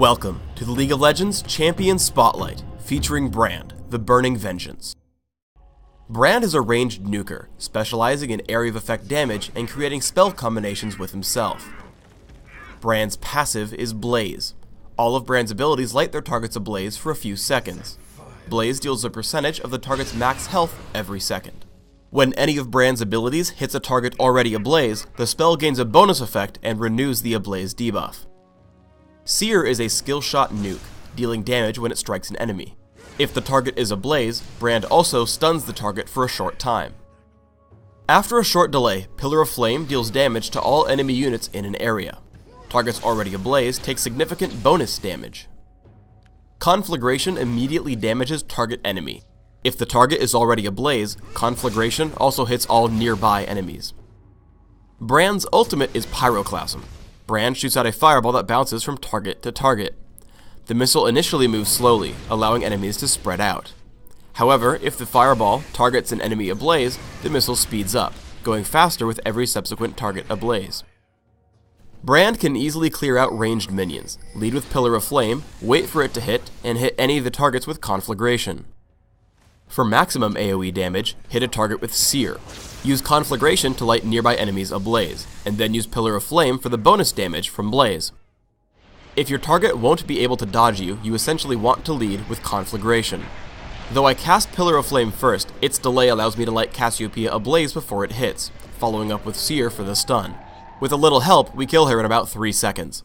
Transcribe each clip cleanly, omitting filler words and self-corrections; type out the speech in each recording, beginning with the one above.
Welcome to the League of Legends Champion Spotlight, featuring Brand, the Burning Vengeance. Brand is a ranged nuker, specializing in area of effect damage and creating spell combinations with himself. Brand's passive is Blaze. All of Brand's abilities light their targets ablaze for a few seconds. Blaze deals a percentage of the target's max health every second. When any of Brand's abilities hits a target already ablaze, the spell gains a bonus effect and renews the ablaze debuff. Seer is a skill shot nuke, dealing damage when it strikes an enemy. If the target is ablaze, Brand also stuns the target for a short time. After a short delay, Pillar of Flame deals damage to all enemy units in an area. Targets already ablaze take significant bonus damage. Conflagration immediately damages target enemy. If the target is already ablaze, Conflagration also hits all nearby enemies. Brand's ultimate is Pyroclasm. Brand shoots out a fireball that bounces from target to target. The missile initially moves slowly, allowing enemies to spread out. However, if the fireball targets an enemy ablaze, the missile speeds up, going faster with every subsequent target ablaze. Brand can easily clear out ranged minions, lead with Pillar of Flame, wait for it to hit, and hit any of the targets with Conflagration. For maximum AoE damage, hit a target with Seer. Use Conflagration to light nearby enemies ablaze, and then use Pillar of Flame for the bonus damage from Blaze. If your target won't be able to dodge you, you essentially want to lead with Conflagration. Though I cast Pillar of Flame first, its delay allows me to light Cassiopeia ablaze before it hits, following up with Seer for the stun. With a little help, we kill her in about 3 seconds.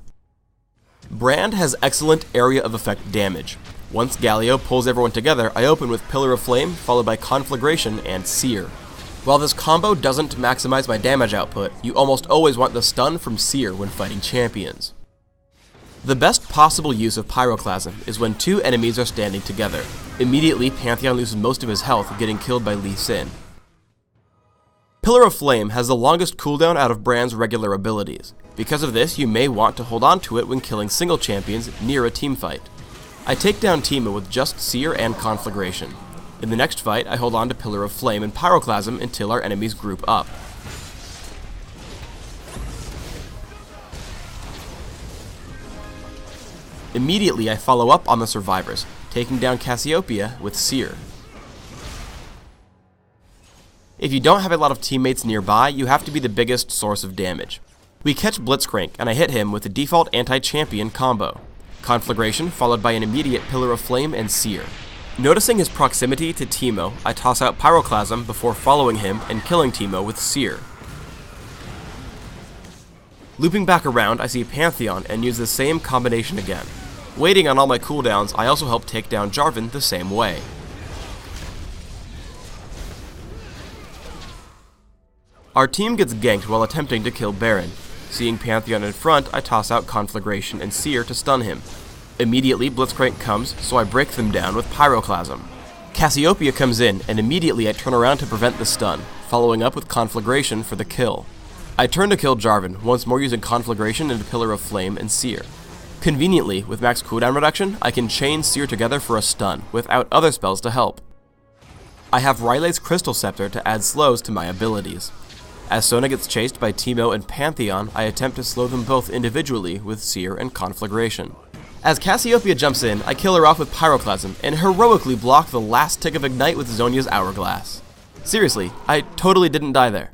Brand has excellent area of effect damage. Once Galio pulls everyone together, I open with Pillar of Flame, followed by Conflagration and Seer. While this combo doesn't maximize my damage output, you almost always want the stun from Seer when fighting champions. The best possible use of Pyroclasm is when 2 enemies are standing together. Immediately, Pantheon loses most of his health, getting killed by Lee Sin. Pillar of Flame has the longest cooldown out of Brand's regular abilities. Because of this, you may want to hold on to it when killing single champions near a teamfight. I take down Teemo with just Seer and Conflagration. In the next fight, I hold on to Pillar of Flame and Pyroclasm until our enemies group up. Immediately, I follow up on the survivors, taking down Cassiopeia with Seer. If you don't have a lot of teammates nearby, you have to be the biggest source of damage. We catch Blitzcrank, and I hit him with the default anti-champion combo. Conflagration followed by an immediate Pillar of Flame and Seer. Noticing his proximity to Teemo, I toss out Pyroclasm before following him and killing Teemo with Seer. Looping back around, I see Pantheon and use the same combination again. Waiting on all my cooldowns, I also help take down Jarvan the same way. Our team gets ganked while attempting to kill Baron. Seeing Pantheon in front, I toss out Conflagration and Seer to stun him. Immediately, Blitzcrank comes, so I break them down with Pyroclasm. Cassiopeia comes in, and immediately I turn around to prevent the stun, following up with Conflagration for the kill. I turn to kill Jarvan, once more using Conflagration and Pillar of Flame and Seer. Conveniently, with max cooldown reduction, I can chain Seer together for a stun, without other spells to help. I have Rylai's Crystal Scepter to add slows to my abilities. As Sona gets chased by Teemo and Pantheon, I attempt to slow them both individually with Seer and Conflagration. As Cassiopeia jumps in, I kill her off with Pyroclasm, and heroically block the last tick of Ignite with Zhonya's Hourglass. Seriously, I totally didn't die there.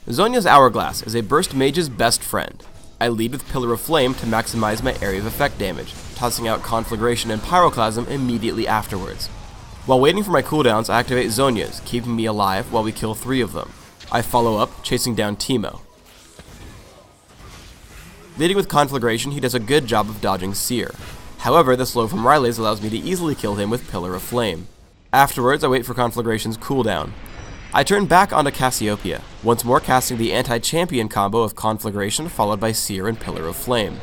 Zhonya's Hourglass is a burst mage's best friend. I lead with Pillar of Flame to maximize my area of effect damage, tossing out Conflagration and Pyroclasm immediately afterwards. While waiting for my cooldowns, I activate Zhonya's, keeping me alive while we kill 3 of them. I follow up, chasing down Teemo. Leading with Conflagration, he does a good job of dodging Seer. However, the slow from Rylai's allows me to easily kill him with Pillar of Flame. Afterwards, I wait for Conflagration's cooldown. I turn back onto Cassiopeia, once more casting the anti-champion combo of Conflagration followed by Seer and Pillar of Flame.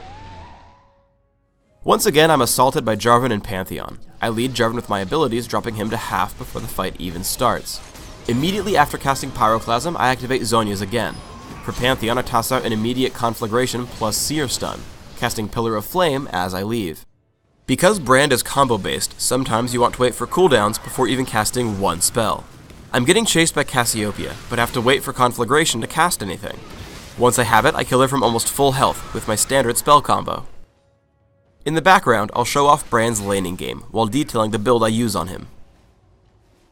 Once again, I'm assaulted by Jarvan and Pantheon. I lead Jarvan with my abilities, dropping him to half before the fight even starts. Immediately after casting Pyroclasm, I activate Zhonya's again. For Pantheon, I toss out an immediate Conflagration plus Seer stun, casting Pillar of Flame as I leave. Because Brand is combo based, sometimes you want to wait for cooldowns before even casting one spell. I'm getting chased by Cassiopeia, but have to wait for Conflagration to cast anything. Once I have it, I kill her from almost full health with my standard spell combo. In the background, I'll show off Brand's laning game, while detailing the build I use on him.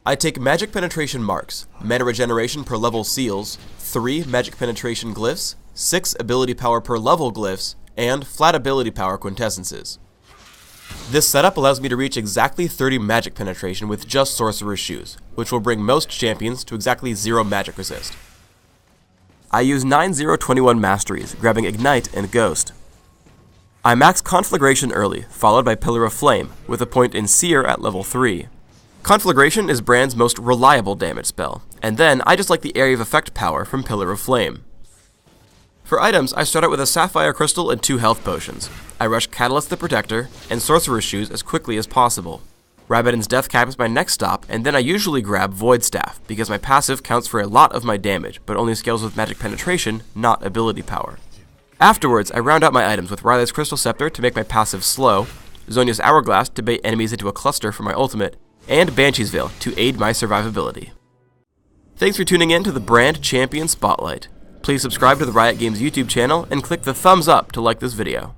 I take Magic Penetration Marks, Mana Regeneration per level seals, 3 Magic Penetration Glyphs, 6 Ability Power per level Glyphs, and Flat Ability Power Quintessences. This setup allows me to reach exactly 30 Magic Penetration with just Sorcerer's Shoes, which will bring most champions to exactly 0 Magic Resist. I use 9/0/21 Masteries, grabbing Ignite and Ghost. I max Conflagration early, followed by Pillar of Flame, with a point in Seer at level 3. Conflagration is Brand's most reliable damage spell, and then I just like the Area of Effect power from Pillar of Flame. For items, I start out with a Sapphire Crystal and 2 health potions. I rush Catalyst the Protector and Sorcerer's Shoes as quickly as possible. Rabadon's Death Cap is my next stop, and then I usually grab Void Staff, because my passive counts for a lot of my damage, but only scales with Magic Penetration, not Ability Power. Afterwards, I round out my items with Riley's Crystal Scepter to make my passive slow, Zhonya's Hourglass to bait enemies into a cluster for my ultimate, and Banshee's Veil to aid my survivability. Thanks for tuning in to the Brand Champion Spotlight. Please subscribe to the Riot Games YouTube channel and click the thumbs up to like this video.